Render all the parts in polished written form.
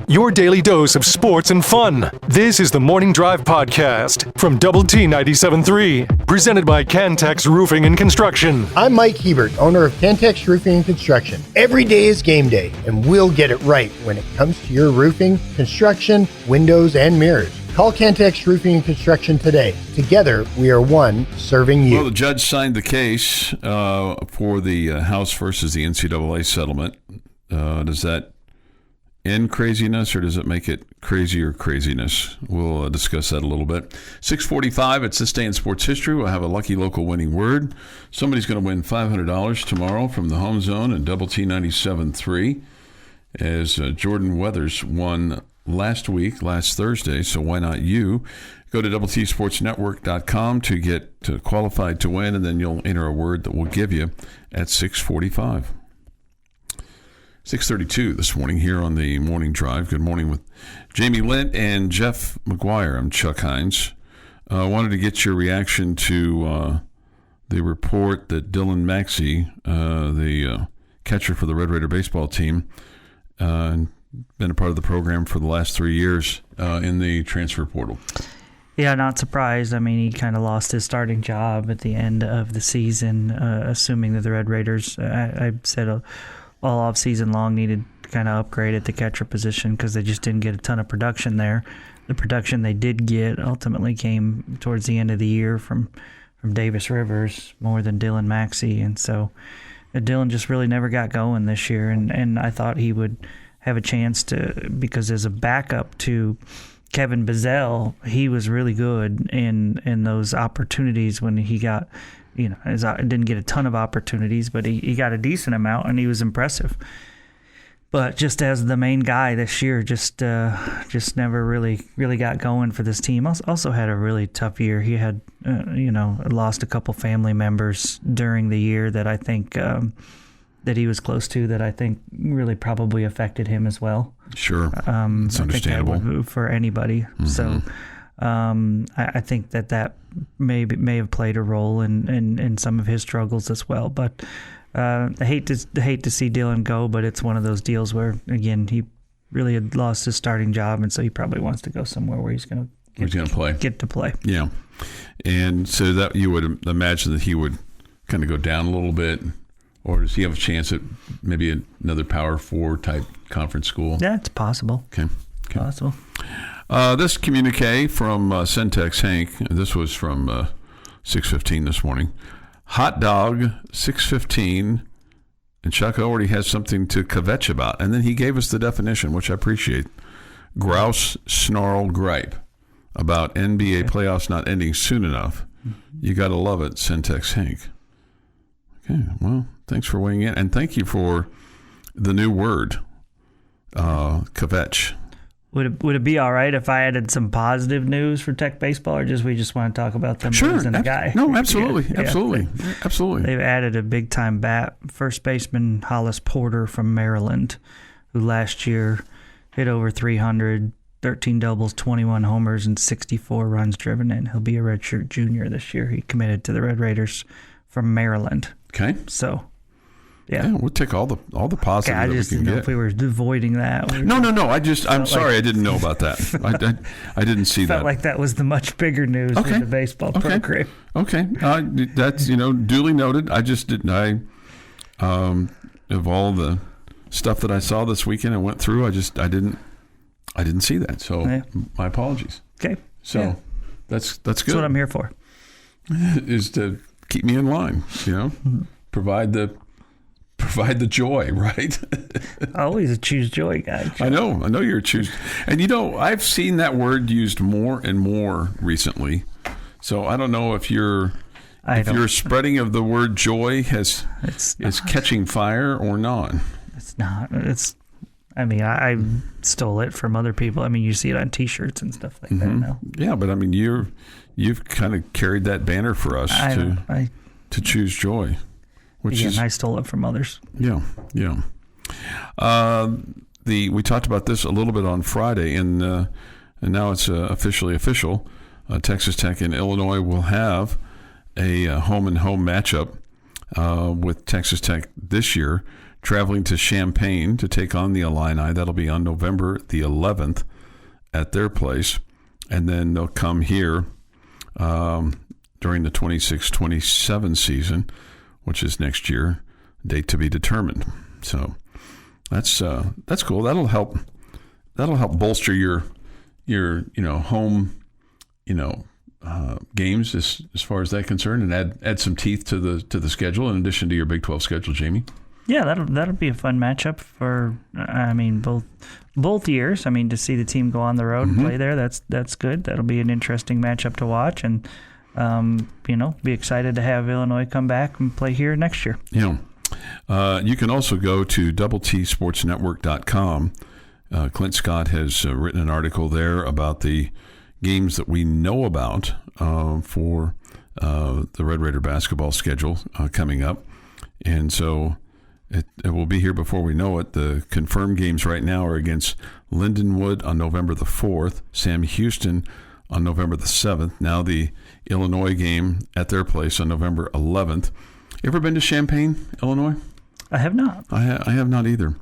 Your daily dose of sports and fun. This is the Morning Drive Podcast from Double T 97.3, presented by Cantex Roofing and Construction. I'm Mike Hebert, owner of Cantex Roofing and Construction. Every day is game day, and we'll get it right when it comes to your roofing, construction, windows, and mirrors. Call Cantex Roofing and Construction today. Together, we are one serving you. Well, the judge signed the case for the House versus the NCAA settlement. Does that end craziness, or does it make it crazier craziness? We'll discuss that a little bit. 6:45, it's This Day in Sports History. We'll have a lucky local winning word. Somebody's going to win $500 tomorrow from the Home Zone and Double T 97.3, as Jordan Weathers won last Thursday, so why not you? Go to doubletsportsnetwork.com to get qualified to win, and then you'll enter a word that we'll give you at 6:45. 6:32 this morning here on the Morning Drive. Good morning with Jamie Lent and Jeff McGuire. I'm Chuck Heinz. I wanted to get your reaction to the report that Dylan Maxey, the catcher for the Red Raider baseball team, been a part of the program for the last 3 years in the transfer portal. Yeah, not surprised. I mean, he kind of lost his starting job at the end of the season, assuming that the Red Raiders, I said all off-season long, needed to kind of upgrade at the catcher position because they just didn't get a ton of production there. The production they did get ultimately came towards the end of the year from Davis Rivers more than Dylan Maxey, and so Dylan just really never got going this year, and I thought he would have a chance to, because as a backup to Kevin Bizzell, he was really good in those opportunities when he got, didn't get a ton of opportunities, but he got a decent amount, and he was impressive. But just as the main guy this year, just never really got going for this team. Also had a really tough year. He had, lost a couple family members during the year that I think that he was close to, that I think really probably affected him as well. Sure, it's understandable for anybody. Mm-hmm. So I think that may have played a role in some of his struggles as well. But I hate to see Dylan go, but it's one of those deals where, again, he really had lost his starting job, and so he probably wants to go somewhere where he's going to get to play. Yeah, and so that you would imagine that he would kind of go down a little bit. Or does he have a chance at maybe another Power 4 type conference school? Yeah, it's possible. Okay. Possible. This communique from Centex Hank, this was from 6:15 this morning. Hot dog, 6:15, and Chuck already has something to kvetch about. And then he gave us the definition, which I appreciate. Grouse, snarl, gripe about NBA playoffs not ending soon enough. You got to love it, Centex Hank. Okay, well, thanks for weighing in, and thank you for the new word, kvetch. Would it be all right if I added some positive news for Tech baseball, or we just want to talk about them losing a guy? No, absolutely, absolutely. They've added a big time bat, first baseman Hollis Porter from Maryland, who last year hit over 300, 13 doubles, 21 homers, and 64 runs driven in. He'll be a redshirt junior this year. He committed to the Red Raiders from Maryland. Okay. So, yeah, we'll take all the positive that we can get. I just didn't know if we were avoiding that. No. I'm sorry, I didn't know about that. I didn't see that. Felt like that was the much bigger news for the baseball program. Okay. That's duly noted. I just didn't. Of all the stuff that I saw this weekend and went through, I didn't see that. So my apologies. Okay. So that's good. That's what I'm here for. Is to keep me in line, provide the joy, right? Always a choose joy guy. I know you're a choose. And I've seen that word used more and more recently. So I don't know if your spreading of the word joy is catching fire or not. It's not. I stole it from other people. You see it on T-shirts and stuff like that now. Yeah, but you've kind of carried that banner for us to choose joy. I stole it from others. Yeah. We talked about this a little bit on Friday, and now it's officially official. Texas Tech and Illinois will have a home-and-home matchup with Texas Tech this year traveling to Champaign to take on the Illini. That'll be on November the 11th at their place. And then they'll come here during the 26-27 season, which is next year, date to be determined. So that's cool. That'll help bolster your home games as far as that's concerned, and add some teeth to the schedule in addition to your Big 12 schedule, Jamie. Yeah, that'll be a fun matchup for both years. I mean, to see the team go on the road and play there, that's good. That'll be an interesting matchup to watch, and be excited to have Illinois come back and play here next year. Yeah. You can also go to doubleTSportsNetwork.com. Clint Scott has written an article there about the games that we know about for the Red Raider basketball schedule coming up. And so it will be here before we know it. The confirmed games right now are against Lindenwood on November the 4th, Sam Houston on November the 7th, now the Illinois game at their place on November 11th. You ever been to Champaign, Illinois? I have not. I have not either.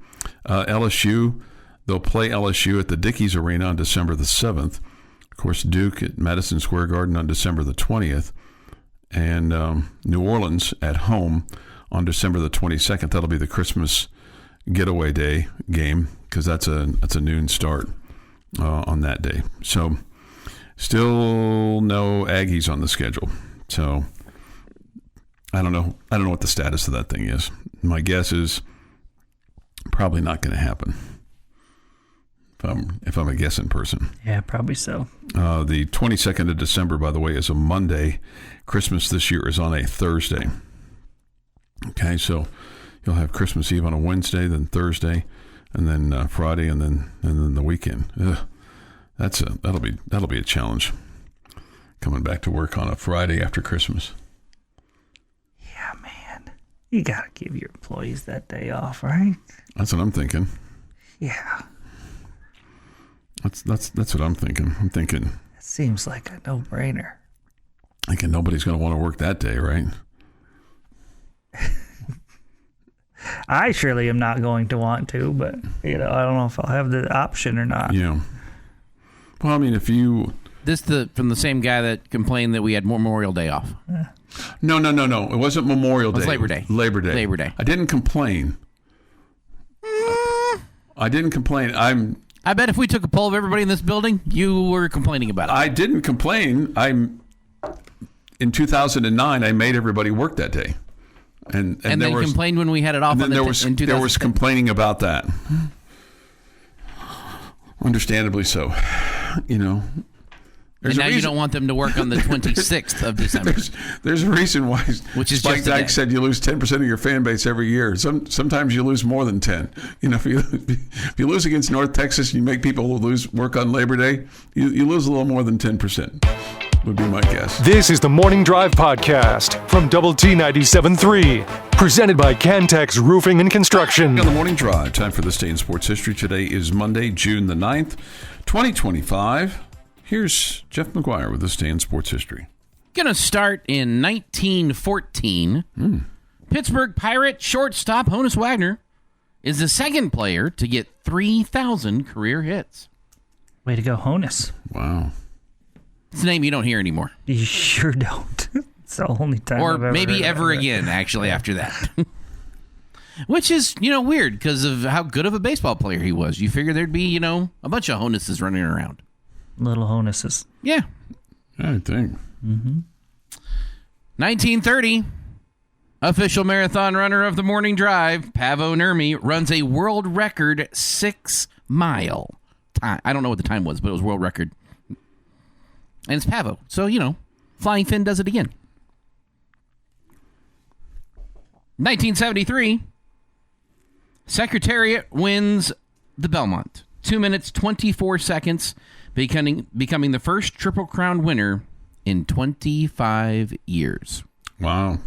LSU, they'll play LSU at the Dickies Arena on December the 7th. Of course, Duke at Madison Square Garden on December the 20th. And New Orleans at home on December the 22nd. That'll be the Christmas getaway day game because that's a noon start on that day. So still no Aggies on the schedule. So I don't know what the status of that thing is. My guess is probably not going to happen. If I'm a guessing person. Yeah, probably so. The 22nd of December, by the way, is a Monday. Christmas this year is on a Thursday. Okay, so you'll have Christmas Eve on a Wednesday, then Thursday, and then Friday, and then the weekend. Ugh. That'll be a challenge. Coming back to work on a Friday after Christmas. Yeah, man, you gotta give your employees that day off, right? That's what I'm thinking. Yeah. That's what I'm thinking. I'm thinking. It seems like a no-brainer. Thinking nobody's going to want to work that day, right? I surely am not going to want to, but I don't know if I'll have the option or not. Yeah. Well, I mean, if you from the same guy that complained that we had Memorial Day off. No. It wasn't Memorial Day. It was Labor Day. Labor Day. I didn't complain. I bet if we took a poll of everybody in this building, you were complaining about it. I didn't complain. In 2009, I made everybody work that day. And they complained when we had it off in 2010. There was complaining about that. Understandably so. And now you don't want them to work on the 26th of December. There's a reason why Spike Dykes said you lose 10% of your fan base every year. Sometimes you lose more than 10. If you lose against North Texas, you make people work on Labor Day, you lose a little more than 10%. Would be my guess. This is the Morning Drive Podcast from Double T 97.3, presented by Cantex Roofing and Construction. On the Morning Drive, time for this day in sports history. Today is Monday, June the 9th, 2025. Here's Jeff McGuire with this day in sports history. Going to start in 1914. Pittsburgh Pirate shortstop Honus Wagner is the second player to get 3,000 career hits. Way to go, Honus. Wow. It's a name you don't hear anymore. You sure don't. It's the only time or I've ever maybe heard ever of it. again, actually, after that. Which is, weird because of how good of a baseball player he was. You figure there'd be, a bunch of Honuses running around. Little Honuses. Yeah. I think. 1930, official marathon runner of the morning drive, Paavo Nurmi, runs a world record 6-mile time. I don't know what the time was, but it was world record. And it's Paavo. So, Flying Finn does it again. 1973, Secretariat wins the Belmont. 2 minutes, 24 seconds, becoming the first Triple Crown winner in 25 years. Wow.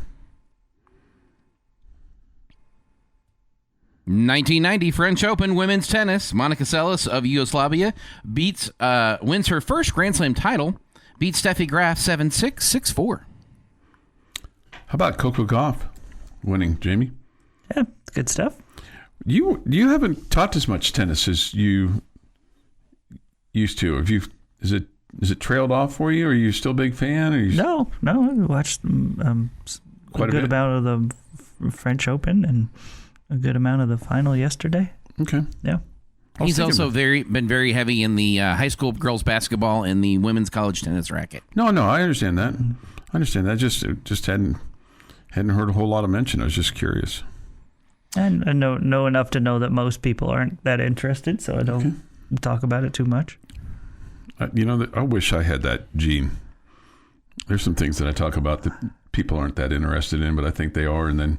1990 French Open women's tennis. Monica Seles of Yugoslavia wins her first Grand Slam title. Beats Steffi Graf 7-6, 6-4. How about Coco Gauff winning, Jamie? Yeah, it's good stuff. You haven't taught as much tennis as you used to. Is it trailed off for you? Are you still a big fan? No. I watched Quite a good amount of the French Open and a good amount of the final yesterday. Okay. Yeah. He's also been very heavy in the high school girls basketball and the women's college tennis racket. No, I understand that. I understand that. Just hadn't heard a whole lot of mention. I was just curious. And I know enough to know that most people aren't that interested, so I don't talk about it too much. I wish I had that gene. There's some things that I talk about that people aren't that interested in, but I think they are. And then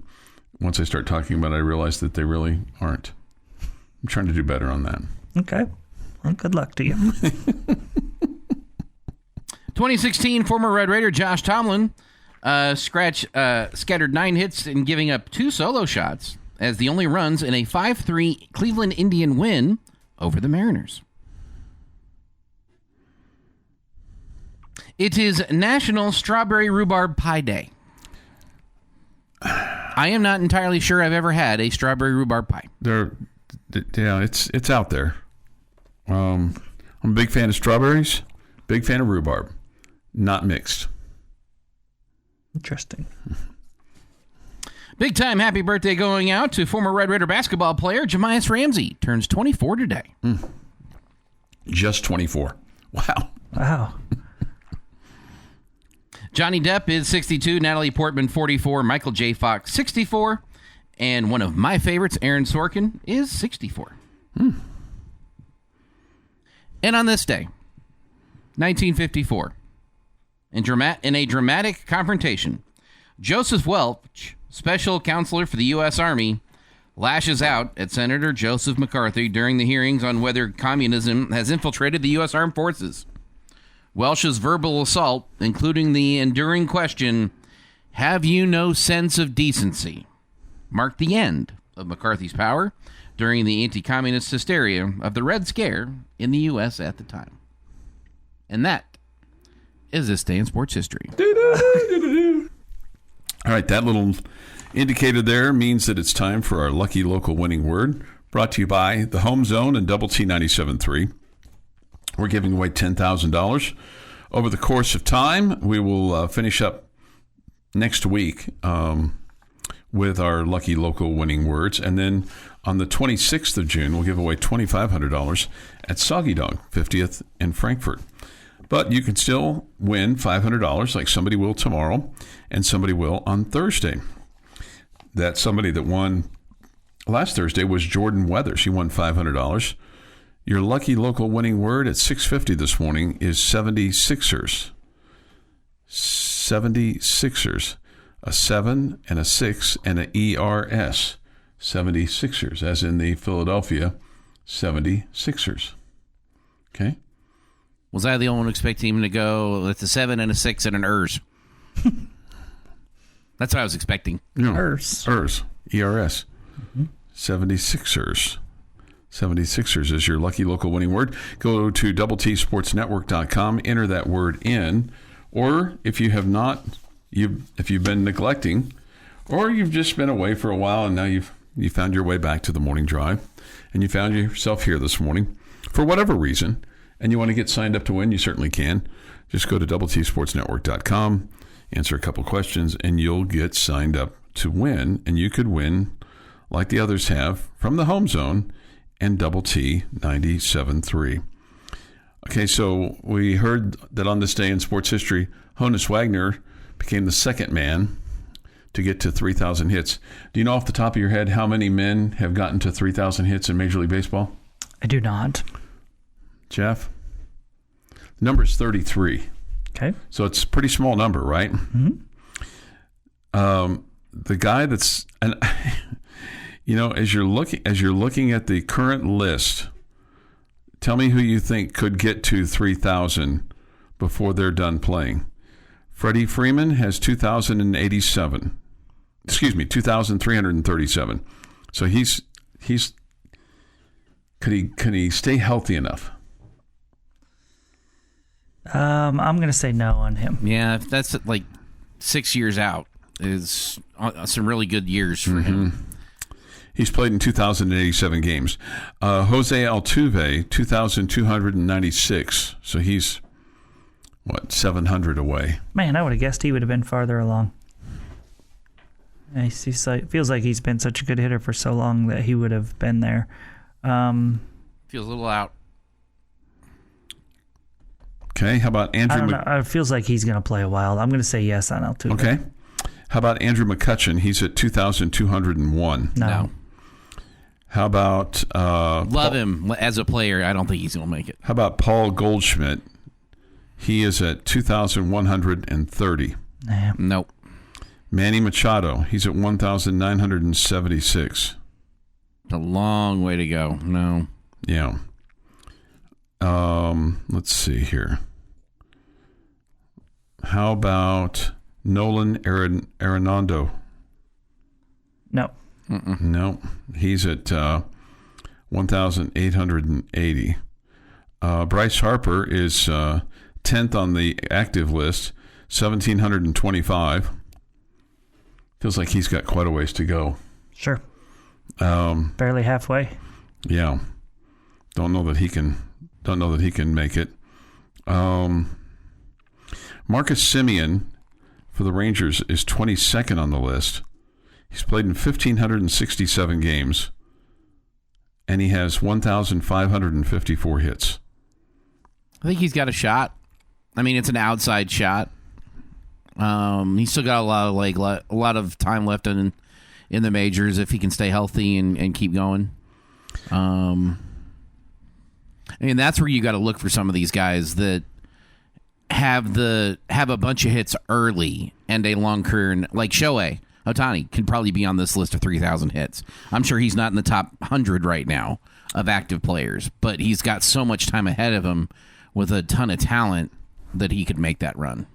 once I start talking about it, I realize that they really aren't. I'm trying to do better on that. Okay. Well, good luck to you. 2016 former Red Raider Josh Tomlin scattered 9 hits and giving up 2 solo shots as the only runs in a 5-3 Cleveland Indian win over the Mariners. It is National Strawberry Rhubarb Pie Day. I am not entirely sure I've ever had a strawberry rhubarb pie. It's out there. I'm a big fan of strawberries, big fan of rhubarb, not mixed. Interesting. Big time happy birthday going out to former Red Raider basketball player Jamias Ramsey. Turns 24 today. Just 24. Wow. Johnny Depp is 62, Natalie Portman 44, Michael J. Fox 64, and one of my favorites, Aaron Sorkin, is 64. And on this day, 1954, in a dramatic confrontation, Joseph Welch, special counselor for the U.S. Army, lashes out at Senator Joseph McCarthy during the hearings on whether communism has infiltrated the U.S. Armed Forces. Welch's verbal assault, including the enduring question, "Have you no sense of decency?" marked the end of McCarthy's power during the anti-communist hysteria of the Red Scare in the U.S. at the time. And that is this day in sports history. All right, that little indicator there means that it's time for our lucky local winning word, brought to you by the Home Zone and Double T 97.3. We're giving away $10,000 over the course of time. We will finish up next week with our lucky local winning words. And then on the 26th of June, we'll give away $2,500 at Soggy Dog, 50th in Frankfurt. But you can still win $500 like somebody will tomorrow and somebody will on Thursday. That somebody that won last Thursday was Jordan Weathers. He won $500. Your lucky local winning word at 6:50 this morning is 76ers. 76ers. A 7 and a 6 and an ERS. 76ers, as in the Philadelphia 76ers. Okay? Was I the only one expecting him to go with a 7 and a 6 and an ERS? That's what I was expecting. No, ERS. ERS. ERS. 76ers. 76ers is your lucky local winning word. Go to doubleTSportsNetwork.com, enter that word in, or if you have not, if you've been neglecting, or you've just been away for a while and now you found your way back to the morning drive, and you found yourself here this morning for whatever reason, and you want to get signed up to win, you certainly can. Just go to doubleTSportsNetwork.com, answer a couple questions, and you'll get signed up to win, and you could win like the others have from the Home Zone and Double T 97.3. Okay, so we heard that on this day in sports history, Honus Wagner became the second man to get to 3,000 hits. Do you know off the top of your head how many men have gotten to 3,000 hits in Major League Baseball? I do not. Jeff? The number is 33. Okay. So it's a pretty small number, right? Mm-hmm. The guy that's... You know, as you're looking at the current list, tell me who you think could get to 3,000 before they're done playing. Freddie Freeman has 2,087. Excuse me, 2,337. So he's could he stay healthy enough? I'm going to say no on him. Yeah, if that's like 6 years out, is some really good years for him. He's played in 2,087 games. Jose Altuve, 2,296. So he's, 700 away. Man, I would have guessed he would have been farther along. Feels like he's been such a good hitter for so long that he would have been there. Feels a little out. Okay, how about Andrew? I don't know. It feels like he's going to play a while. I'm going to say yes on Altuve. Okay. How about Andrew McCutchen? He's at 2,201. No. How about... Love him as a player. I don't think he's going to make it. How about Paul Goldschmidt? He is at 2,130. Nah. Nope. Manny Machado, he's at 1,976. It's a long way to go. No. Yeah. Let's see here. How about Nolan Arenado? No. No. He's at 1,880. Bryce Harper is 10th on the active list, 1,725. Feels like he's got quite a ways to go. Sure. Barely halfway. Yeah. Don't know that he can make it. Marcus Semien for the Rangers is 22nd on the list. He's played in 1,567 games, and he has 1,554 hits. I think he's got a shot. I mean, it's an outside shot. He's still got a lot of time left in the majors if he can stay healthy and keep going. And that's where you got to look for some of these guys that have a bunch of hits early and a long career. And like Shohei Ohtani can probably be on this list of 3,000 hits. I'm sure he's not in the top 100 right now of active players, but he's got so much time ahead of him with a ton of talent that he could make that run.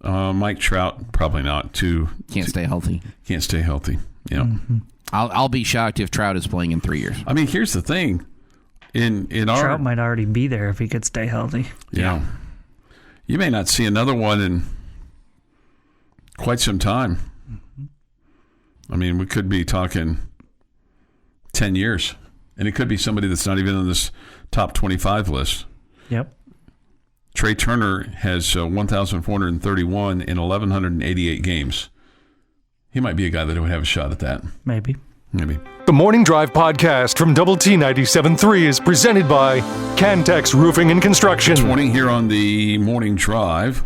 Mike Trout, probably not. Can't stay healthy. Can't stay healthy. Yeah. Mm-hmm. I'll be shocked if Trout is playing in 3 years. I mean, here's the thing. Trout might already be there if he could stay healthy. Yeah. You may not see another one in quite some time. Mm-hmm. I mean, we could be talking 10 years. And it could be somebody that's not even on this top 25 list. Yep. Trey Turner has 1,431 in 1,188 games. He might be a guy that would have a shot at that. Maybe. The Morning Drive podcast from Double T 97.3 is presented by Cantex Roofing and Construction. This morning here on the Morning Drive,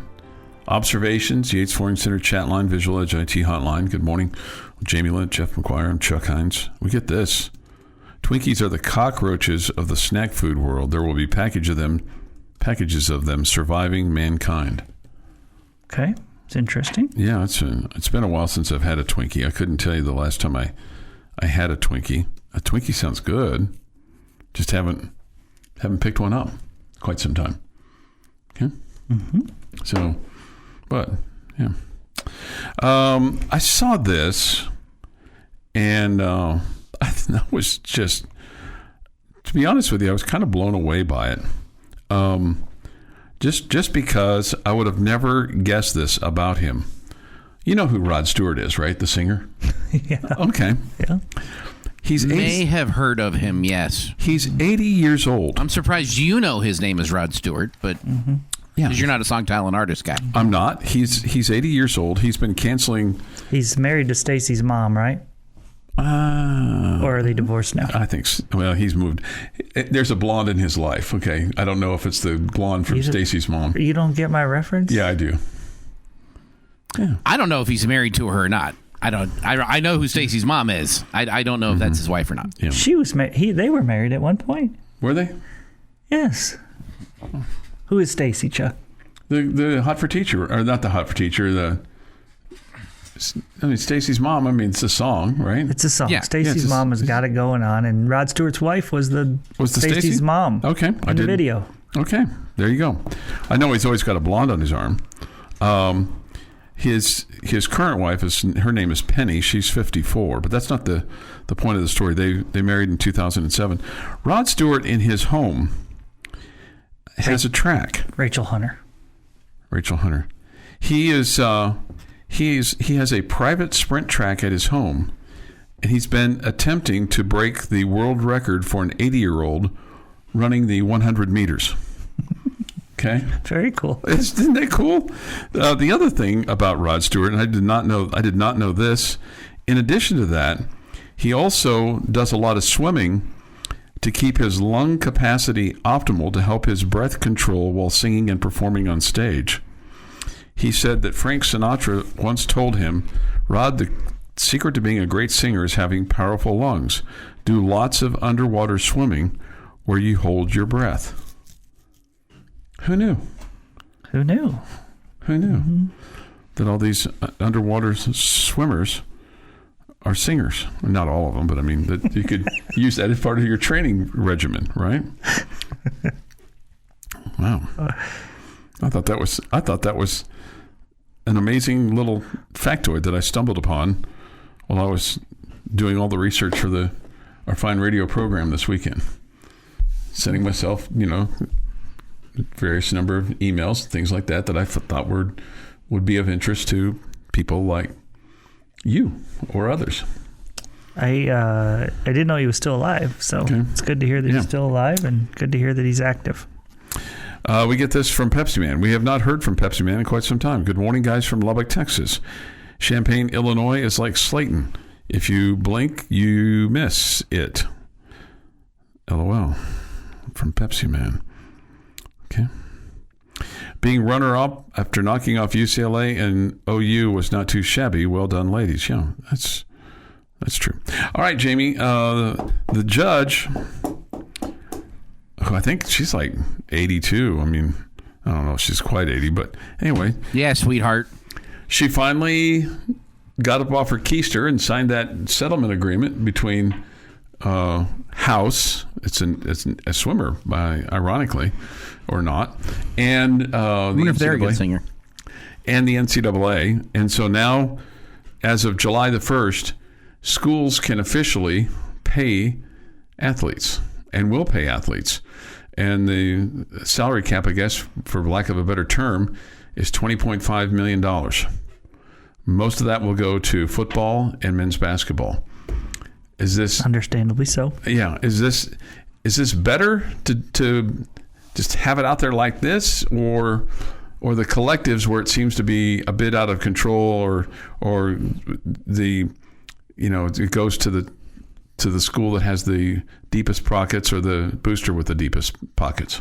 observations, Yates Flooring Center chat line, Visual Edge IT hotline. Good morning. Jamie Lent, Jeff McGuire, I'm Chuck Heinz. We get this. Twinkies are the cockroaches of the snack food world. There will be packages of them surviving mankind. Okay. It's interesting. Yeah, it's been a while since I've had a Twinkie. I couldn't tell you the last time I had a Twinkie. A Twinkie sounds good. Just haven't picked one up quite some time. Okay. Mm-hmm. So, but yeah, I saw this, and I was just, to be honest with you, I was kind of blown away by it. Just because I would have never guessed this about him. You know who Rod Stewart is, right? The singer? Yeah. Okay. Yeah. May have heard of him, yes. He's 80 years old. I'm surprised you know his name is Rod Stewart, but because you're not a song talent artist guy. I'm not. He's 80 years old. He's been canceling. He's married to Stacy's mom, right? Or are they divorced now? I think so. Well, he's moved. There's a blonde in his life. Okay. I don't know if it's the blonde from Stacy's mom. You don't get my reference? Yeah, I do. Yeah. I don't know if he's married to her or not. I know who Stacy's mom is. I don't know if that's his wife or not. Yeah. She was they were married at one point. Were they? Yes. Who is Stacy, Chuck? The Hot for Teacher, or not the Hot for Teacher, Stacy's mom. I mean, it's a song, right? It's a song. Yeah. Stacy's mom has got it going on, and Rod Stewart's wife was Stacy's Stacey? mom. Okay, in the video. Okay, there you go. I know he's always got a blonde on his arm. His current wife her name is Penny. She's 54, but that's not the point of the story. They married in 2007. Rod Stewart in his home has a track. Rachel Hunter. He has a private sprint track at his home, and he's been attempting to break the world record for an 80-year-old running the 100 meters. Okay, very cool. Isn't that cool? The other thing about Rod Stewart, and I did not know this. In addition to that, he also does a lot of swimming to keep his lung capacity optimal to help his breath control while singing and performing on stage. He said that Frank Sinatra once told him, "Rod, the secret to being a great singer is having powerful lungs. Do lots of underwater swimming where you hold your breath." Who knew? Who knew? Who knew that all these underwater swimmers are singers? Not all of them, but I mean that you could use that as part of your training regimen, right? Wow. I thought that was an amazing little factoid that I stumbled upon while I was doing all the research for our fine radio program this weekend. Sending myself, various number of emails, things like that I thought would be of interest to people like you or others. I didn't know he was still alive, so It's good to hear that he's still alive, and good to hear that he's active. We get this from Pepsi Man. We have not heard from Pepsi Man in quite some time. Good morning, guys from Lubbock, Texas. Champaign, Illinois is like Slayton. If you blink, you miss it. LOL. From Pepsi Man. Okay. Being runner-up after knocking off UCLA and OU was not too shabby. Well done, ladies. Yeah, that's true. All right, Jamie. The judge, who I think she's like 82. I mean, I don't know if she's quite 80, but anyway. Yeah, sweetheart. She finally got up off her keister and signed that settlement agreement between House. It's a swimmer, ironically, or not, and I wonder if they're a good singer, and the NCAA. And so now, as of July the 1st, schools can officially pay athletes and will pay athletes. And the salary cap, I guess, for lack of a better term, is $20.5 million. Most of that will go to football and men's basketball. Is this understandably so? Yeah. Is this better to just have it out there like this, or the collectives where it seems to be a bit out of control, or the it goes to the school that has the deepest pockets, or the booster with the deepest pockets?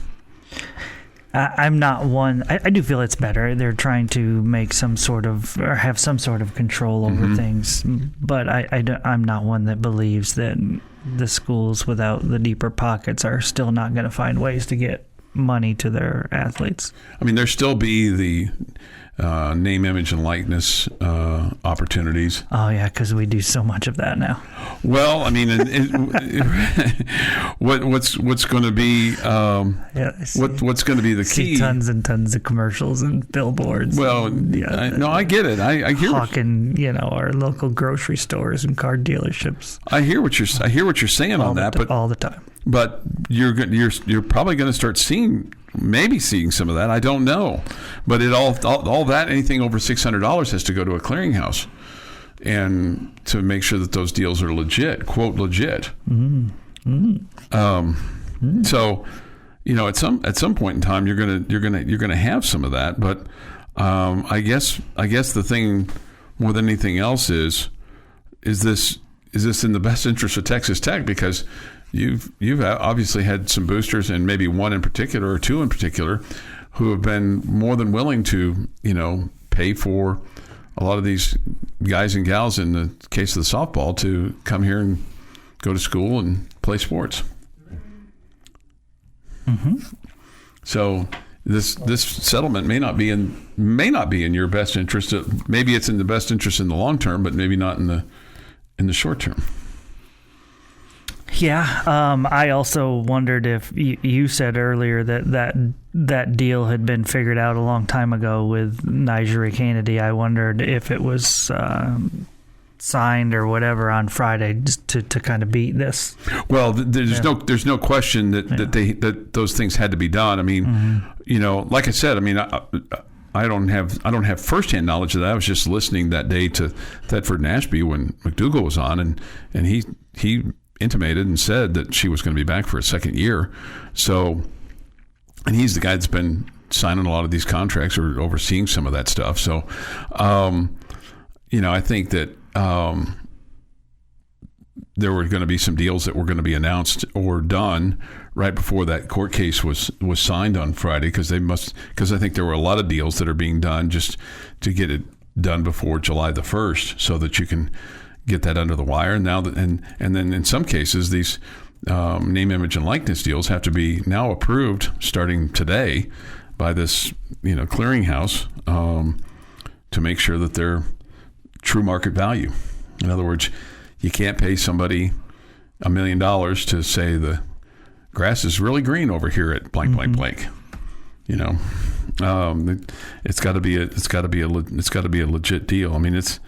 I'm not one. I do feel it's better. They're trying to make some sort of, or have some sort of control over things. But I'm not one that believes that the schools without the deeper pockets are still not going to find ways to get money to their athletes. I mean, there still be the name, image, and likeness opportunities. Oh yeah, because we do so much of that now. Well, I mean, what's going to be what's going to be the key? See tons and tons of commercials and billboards. Well, I get it. I hear hawking, our local grocery stores and car dealerships. I hear what you're saying on that, but all the time. But you're probably going to start seeing some of that. I don't know, but all that, anything over $600 has to go to a clearinghouse, and to make sure that those deals are legit, quote legit. So, at some point in time, you're gonna have some of that. But I guess the thing more than anything else is this in the best interest of Texas Tech? Because you've obviously had some boosters, and maybe one in particular or two in particular, who have been more than willing to, pay for a lot of these guys and gals, in the case of the softball, to come here and go to school and play sports. So this settlement may not be in your best interest. Maybe it's in the best interest in the long term, but maybe not in the short term. Yeah, I also wondered if you said earlier that deal had been figured out a long time ago with Nigeri Kennedy. I wondered if it was signed or whatever on Friday, just to kind of beat this. Well, there's no question that those things had to be done. I mean, like I said, I mean, I don't have firsthand knowledge of that. I was just listening that day to Thetford and Ashby when McDougal was on, and he intimated and said that she was going to be back for a second year. So, and he's the guy that's been signing a lot of these contracts or overseeing some of that stuff. So, I think that there were going to be some deals that were going to be announced or done right before that court case was signed on Friday, because I think there were a lot of deals that are being done just to get it done before July the 1st, so that you can get that under the wire. And now and then in some cases these name, image, and likeness deals have to be now approved starting today by this clearinghouse to make sure that they're true market value. In other words, you can't pay somebody $1 million to say the grass is really green over here at blank, blank, blank. It's got to be a legit deal. I mean, this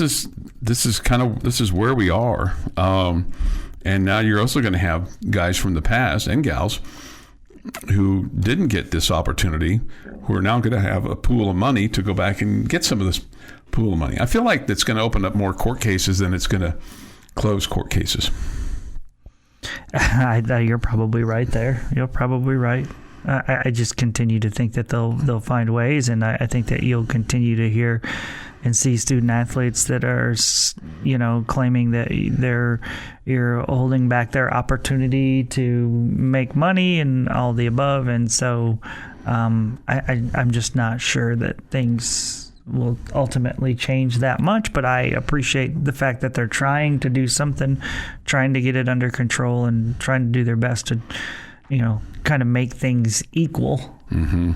is where we are. And now you're also going to have guys from the past and gals who didn't get this opportunity, who are now going to have a pool of money to go back and get some of this pool of money. I feel like that's going to open up more court cases than it's going to close court cases. You're probably right there. You're probably right. I just continue to think that they'll find ways, and I think that you'll continue to hear and see student athletes that are, claiming that you're holding back their opportunity to make money and all the above. And so I'm just not sure that things will ultimately change that much, but I appreciate the fact that they're trying to do something, trying to get it under control, and trying to do their best to, kind of make things equal.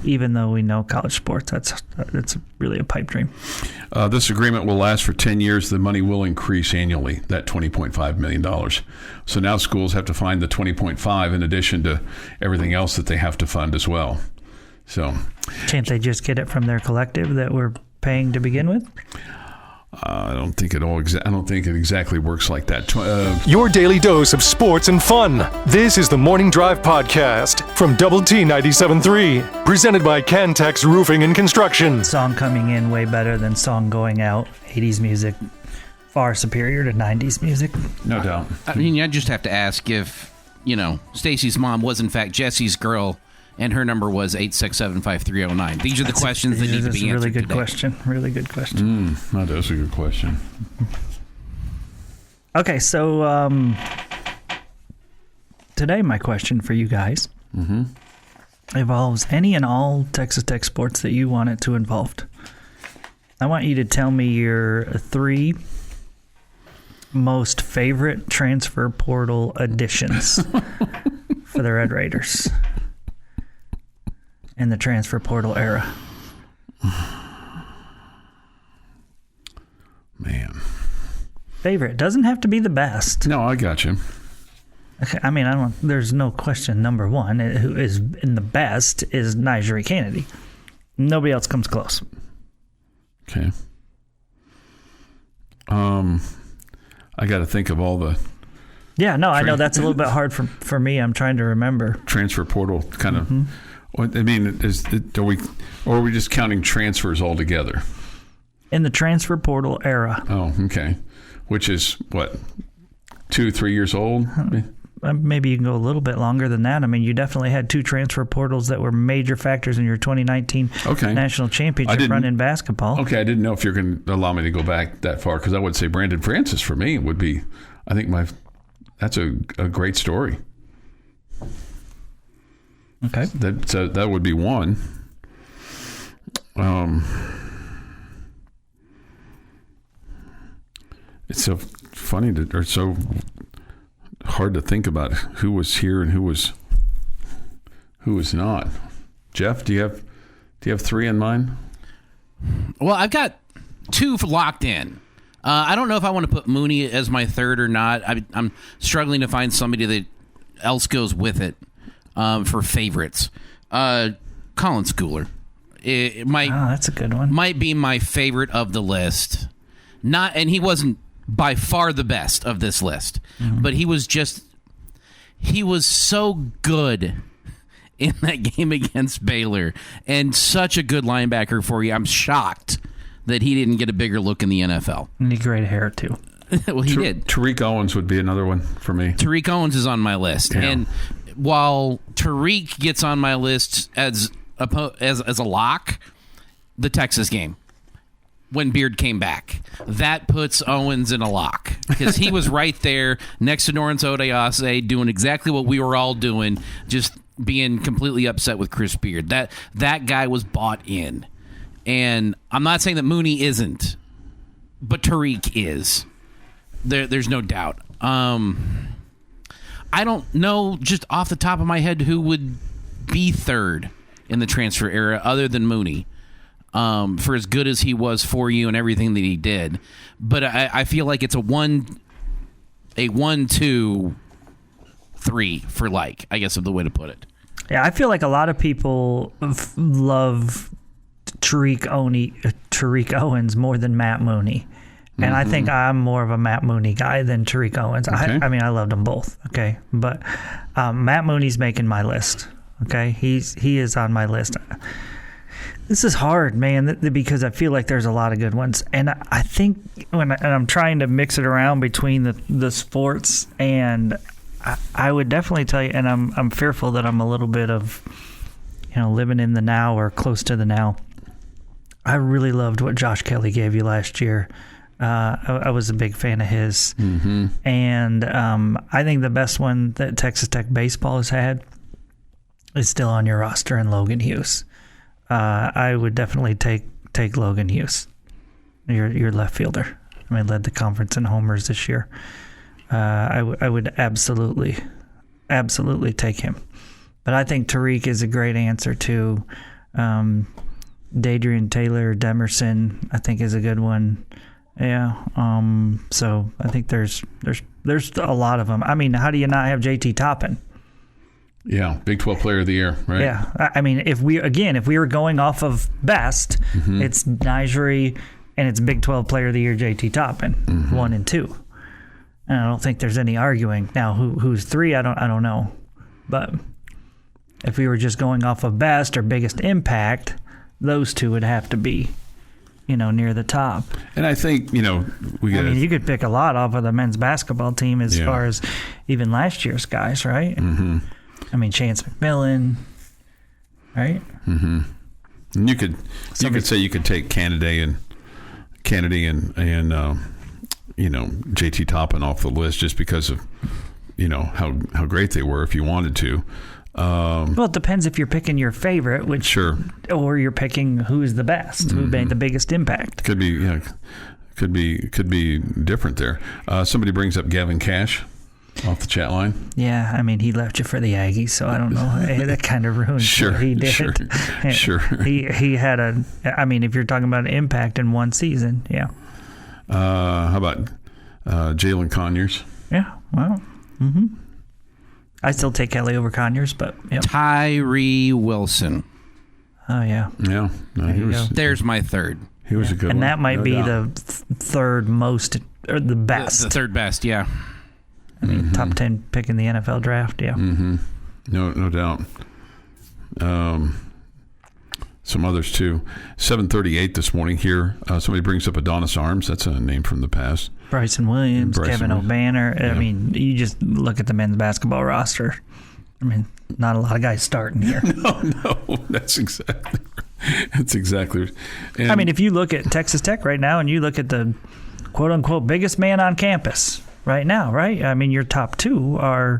Even though we know college sports, that's really a pipe dream. This agreement will last for 10 years. The money will increase annually, that $20.5 million. So now schools have to find the $20.5 in addition to everything else that they have to fund as well. So can't they just get it from their collective that we're paying to begin with? I don't think it exactly works like that. Your daily dose of sports and fun. This is the Morning Drive Podcast from Double T 97.3, presented by Cantex Roofing and Construction. Song coming in way better than song going out. 80s music, far superior to 90s music. No doubt. I mean, I just have to ask if, Stacy's mom was in fact Jesse's girl, and her number was 867-5309. These are the questions that need to be answered. Really good today. question. Really good question. That is a good question. Okay, so today my question for you guys involves any and all Texas Tech sports that you want it to involve. I want you to tell me your 3 most favorite transfer portal additions for the Red Raiders in the transfer portal era. Man. Favorite. Doesn't have to be the best. No, I got you. Okay, I mean, there's no question number 1 who is in the best is Nigeri Kennedy. Nobody else comes close. Okay. I got to think of all the... Yeah, no, I know that's a little bit hard for me. I'm trying to remember. Transfer portal kind of... I mean, are we just counting transfers altogether? In the transfer portal era. Oh, okay. Which is, what, 2-3 years old? Maybe you can go a little bit longer than that. I mean, you definitely had 2 transfer portals that were major factors in your 2019 national championship run in basketball. Okay, I didn't know if you're going to allow me to go back that far, because I would say Brandon Francis for me would be, I think that's a great story. Okay. That would be one. It's so funny or so hard to think about who was here and who was not. Jeff, do you have 3 in mind? Well, I've got 2 locked in. I don't know if I want to put Mooney as my 3rd or not. I'm struggling to find somebody that else goes with it for favorites. Colin Schooler. That's a good one. Might be my favorite of the list. And he wasn't by far the best of this list, but he was so good in that game against Baylor, and such a good linebacker for you. I'm shocked that he didn't get a bigger look in the NFL. And he had great hair, too. Well, he did. Tariq Owens would be another one for me. Tariq Owens is on my list. Yeah. And while Tariq gets on my list as a lock, the Texas game, when Beard came back, that puts Owens in a lock because he was right there next to Lawrence Odayase doing exactly what we were all doing, just being completely upset with Chris Beard. That guy was bought in. And I'm not saying that Mooney isn't, but Tariq is. There's no doubt. I don't know just off the top of my head who would be third in the transfer era other than Mooney. For as good as he was for you and everything that he did. But I feel like it's a 1, 2, 3 for like, I guess is the way to put it. Yeah, I feel like a lot of people love Tariq Owens more than Matt Mooney. And I think I'm more of a Matt Mooney guy than Tariq Owens. Okay. I mean, I loved them both, okay? But Matt Mooney's making my list, okay? He is on my list. This is hard, man, because I feel like there's a lot of good ones. And I think and I'm trying to mix it around between the sports, and I would definitely tell you, and I'm fearful that I'm a little bit of, living in the now or close to the now. I really loved what Josh Kelly gave you last year. I was a big fan of his. Mm-hmm. And I think the best one that Texas Tech baseball has had is still on your roster in Logan Hughes. I would definitely take Logan Hughes, your left fielder. I mean, led the conference in homers this year. I would absolutely take him. But I think Tariq is a great answer too. Dadrian Taylor Demerson, I think, is a good one. Yeah. So I think there's a lot of them. I mean, how do you not have JT Toppin? Yeah, Big 12 Player of the Year, right? Yeah, I mean, if we were going off of best, it's Nigeri and it's Big 12 Player of the Year JT Toppin, 1 and 2. And I don't think there's any arguing. Now, who's 3? I don't know. But if we were just going off of best or biggest impact, those two would have to be, near the top. And I think, you could pick a lot off of the men's basketball team as far as even last year's guys, right? Mm-hmm. I mean, Chance McMillan, right? Mm-hmm. And you could say you could take Kennedy and JT Toppin off the list just because of how great they were if you wanted to. Well, it depends if you're picking your favorite, or you're picking who's the best, who made the biggest impact. Could be different there. Somebody brings up Gavin Cash off the chat line. Yeah, I mean, he left you for the Aggies, so I don't know. That kind of ruins what he did. Sure. He had if you're talking about an impact in one season, yeah. How about Jalen Conyers? Yeah, well, I still take Kelly over Conyers, but yep. Tyree Wilson. Oh, yeah. Yeah. No, there's my third. He was a good one. And that might be the third most, or the best. The third best, yeah. I mean, top 10 pick in the NFL draft, yeah. Mm-hmm. No doubt. Some others, too. 7:38 this morning here. Somebody brings up Adonis Arms. That's a name from the past. Bryson Williams, Kevin O'Banner. Yeah. I mean, you just look at the men's basketball roster. I mean, not a lot of guys starting here. No, that's exactly. And, I mean, if you look at Texas Tech right now and you look at the quote-unquote biggest man on campus right now, right? I mean, your top two are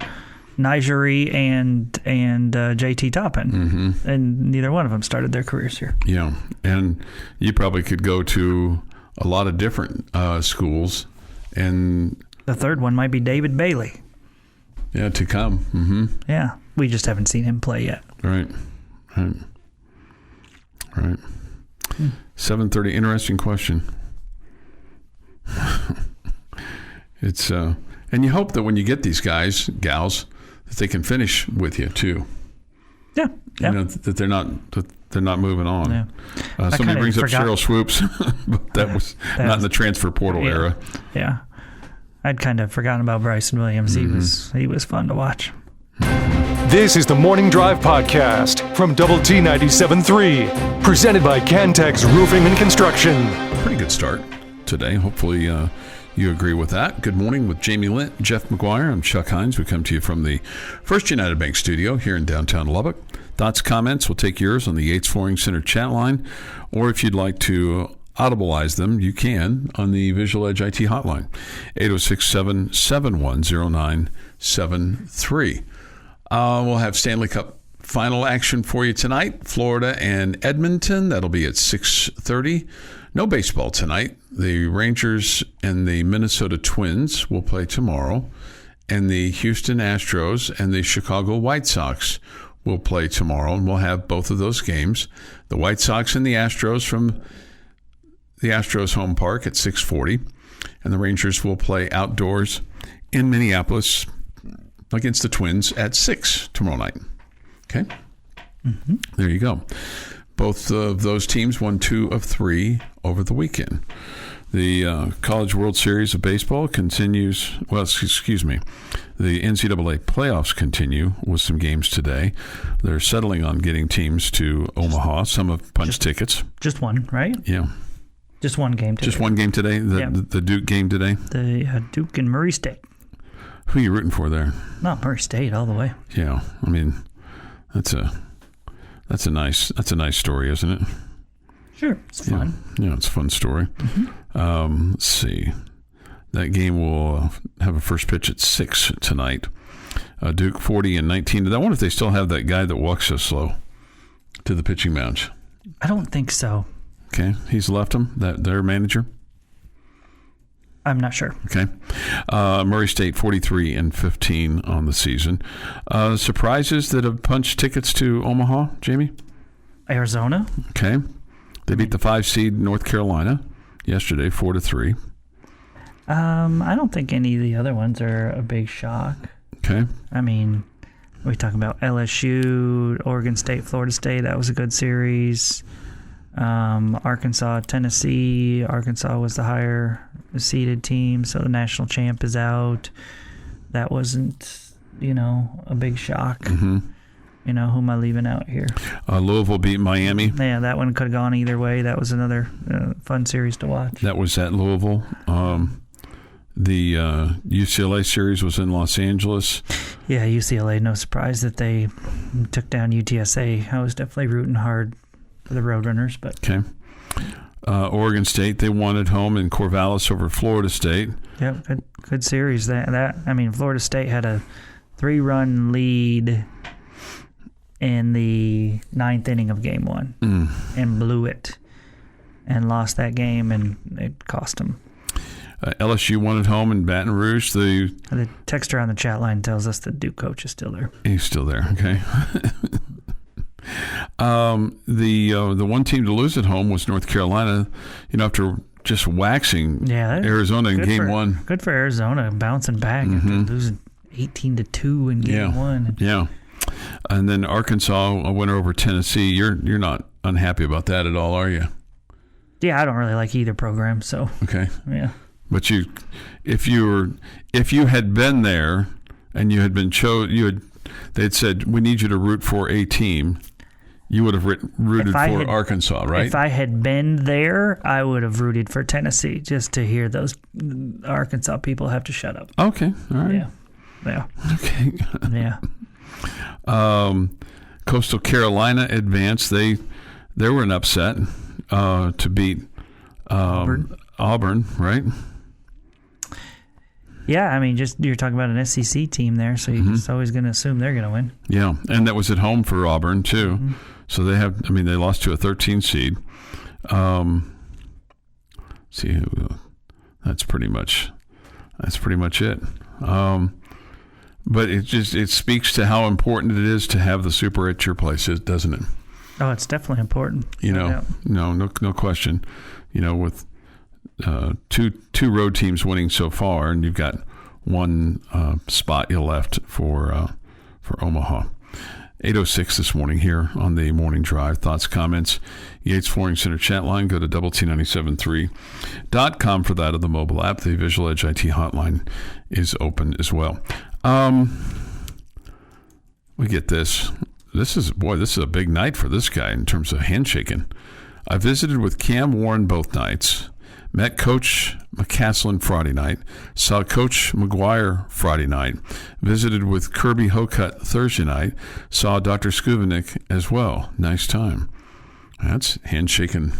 Nigeri and JT Toppin, and neither one of them started their careers here. Yeah, and you probably could go to a lot of different schools, and the third one might be David Bailey. Yeah, to come. Mm-hmm. Yeah, we just haven't seen him play yet. Right. 7:30. Interesting question. It's and you hope that when you get these guys, gals, that they can finish with you too. Yeah. That they're not moving on. Yeah. Somebody brings up Cheryl Swoops, but that was not in the transfer portal era. Yeah. I'd kind of forgotten about Bryson Williams. He was fun to watch. This is the Morning Drive Podcast from Double T 97.3, presented by Cantex Roofing and Construction. Pretty good start today. Hopefully you agree with that. Good morning with Jamie Lent, Jeff McGuire. I'm Chuck Heinz. We come to you from the First United Bank studio here in downtown Lubbock. Thoughts, comments, we'll take yours on the Yates Flooring Center chat line, or if you'd like to audibilize them, you can on the Visual Edge IT hotline, 806-771-0973. We'll have Stanley Cup final action for you tonight, Florida and Edmonton. That'll be at 6:30. No baseball tonight. The Rangers and the Minnesota Twins will play tomorrow, and the Houston Astros and the Chicago White Sox will play tomorrow, and we'll have both of those games. The White Sox and the Astros from the Astros home park at 6:40, and the Rangers will play outdoors in Minneapolis against the Twins at 6 tomorrow night. Okay? Mm-hmm. There you go. Both of those teams won 2 of 3 over the weekend. The College World Series of Baseball continues. Well, excuse me. The NCAA playoffs continue with some games today. They're settling on getting teams to Omaha. Some have punched tickets. Just one, right? Yeah. Just one game today. Just one game today? The Duke game today? The Duke and Murray State. Who are you rooting for there? Not Murray State all the way. Yeah. I mean, that's a nice story, isn't it? Sure. It's fun. Yeah, it's a fun story. Mm-hmm. Let's see. That game will have a first pitch at 6 tonight. Duke 40 and 19. I wonder if they still have that guy that walks so slow to the pitching mound. I don't think so. Okay. He's left them, their manager? I'm not sure. Okay. Murray State 43 and 15 on the season. Surprises that have punched tickets to Omaha, Jamie? Arizona. Okay. They beat the 5 seed North Carolina yesterday, 4-3. I don't think any of the other ones are a big shock. Okay. I mean, we talking about LSU, Oregon State, Florida State. That was a good series. Arkansas, Tennessee. Arkansas was the higher seeded team, so the national champ is out. That wasn't, a big shock. Mm-hmm. Who am I leaving out here? Louisville beat Miami. Yeah, that one could have gone either way. That was another fun series to watch. That was at Louisville. The UCLA series was in Los Angeles. Yeah, UCLA, no surprise that they took down UTSA. I was definitely rooting hard for the Roadrunners. But okay. Oregon State, they won at home in Corvallis over Florida State. Yep, good series. Florida State had a 3-run lead in the 9th inning of game 1 and blew it and lost that game, and it cost them. LSU won at home in Baton Rouge. The texter on the chat line tells us the Duke coach is still there. He's still there, okay. The one team to lose at home was North Carolina, after just waxing Arizona in game 1. Good for Arizona, bouncing back after losing 18-2 in game 1. Yeah. And then Arkansas went over Tennessee. You're not unhappy about that at all, are you? Yeah, I don't really like either program, so. Okay. Yeah. But if you had been there and you had been they'd said, we need you to root for a team, you would have rooted for Arkansas, right? If I had been there, I would have rooted for Tennessee, just to hear those Arkansas people have to shut up. Okay. All right. Yeah. Okay. Yeah. Coastal Carolina advanced. They were an upset to beat Auburn, right? Yeah, you're talking about an SEC team there, so you're just always going to assume they're going to win. Yeah, and that was at home for Auburn too. Mm-hmm. So they lost to a 13 seed. That's pretty much it. But it speaks to how important it is to have the Super at your place, doesn't it? Oh, it's definitely important. No question. With two road teams winning so far, and you've got one spot you left for Omaha. 8:06 this morning here on the Morning Drive. Thoughts, comments, Yates Flooring Center chat line. Go to doublet973.com for that, of the mobile app. The Visual Edge IT hotline is open as well. We get this. This is a big night for this guy in terms of handshaking. I visited with Cam Warren both nights. Met Coach McCaslin Friday night. Saw Coach McGuire Friday night. Visited with Kirby Hocutt Thursday night. Saw Dr. Skuvenik as well. Nice time. That's handshaking.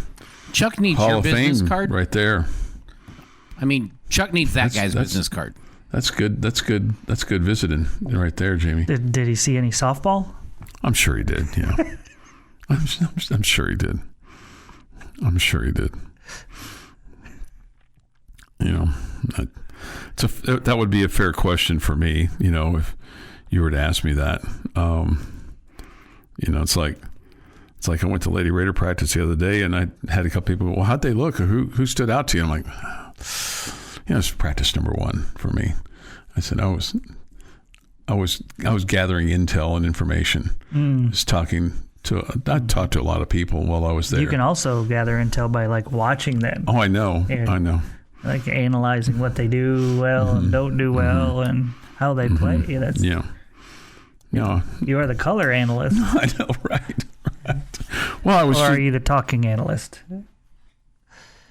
Chuck needs Hall your of business Fame card. right there. I mean, Chuck needs that guy's business card. That's good. That's good visiting right there, Jamie. Did he see any softball? I'm sure he did. Yeah, I'm sure he did. I'm sure he did. You know, that would be a fair question for me. You know, if you were to ask me that. You know, it's like I went to Lady Raider practice the other day, and I had a couple people go, "Well, how'd they look? Or who stood out to you?" I'm like, you know, it's practice number one for me. I said I was gathering intel and information. I talked to a lot of people while I was there. You can also gather intel by like watching them. Oh, I know. Like analyzing what they do well and don't do well and how they play. Yeah. You are the color analyst. I know, right. Well, or are you the talking analyst?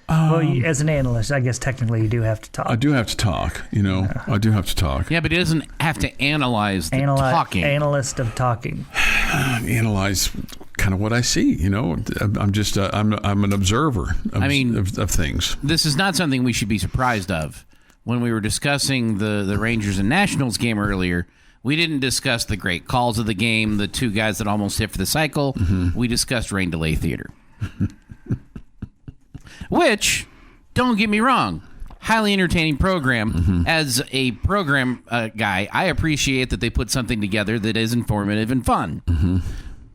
As an analyst, I guess technically you do have to talk. I do have to talk, you know. I do have to talk. Yeah, but he doesn't have to analyze the talking. Analyst of talking. Analyze kind of what I see, you know. I'm just I'm an observer of things. This is not something we should be surprised of. When we were discussing the Rangers and Nationals game earlier, we didn't discuss the great calls of the game, the two guys that almost hit for the cycle. Mm-hmm. We discussed rain delay theater. Which, don't get me wrong, highly entertaining program. Mm-hmm. As a program guy, I appreciate that they put something together that is informative and fun. Mm-hmm.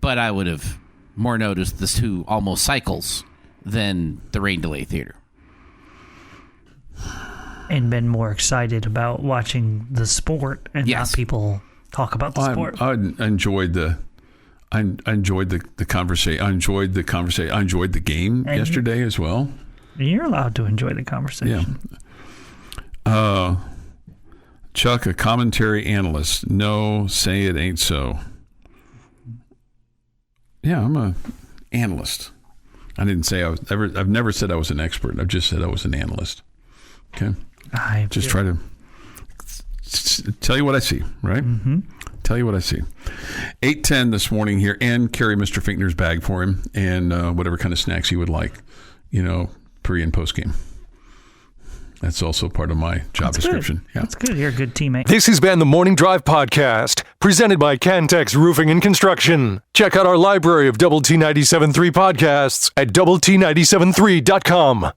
But I would have more noticed the two almost cycles than the rain delay theater. and been more excited about watching the sport and not people talk about the sport. I enjoyed the conversation. I enjoyed the game yesterday as well. You're allowed to enjoy the conversation. Yeah. Chuck, a commentary analyst. No, say it ain't so. Yeah, I'm a analyst. I didn't say I've never said I was an expert. I've just said I was an analyst. Okay. Just try to tell you what I see, right? Mm-hmm. Tell you what I see. 8:10 this morning here, and carry Mr. Finkner's bag for him and whatever kind of snacks he would like, pre and post game. That's also part of my job description. Yeah. That's good. You're a good teammate. This has been the Morning Drive Podcast, presented by Cantex Roofing and Construction. Check out our library of Double T 97.3 podcasts at doublet97.3.com.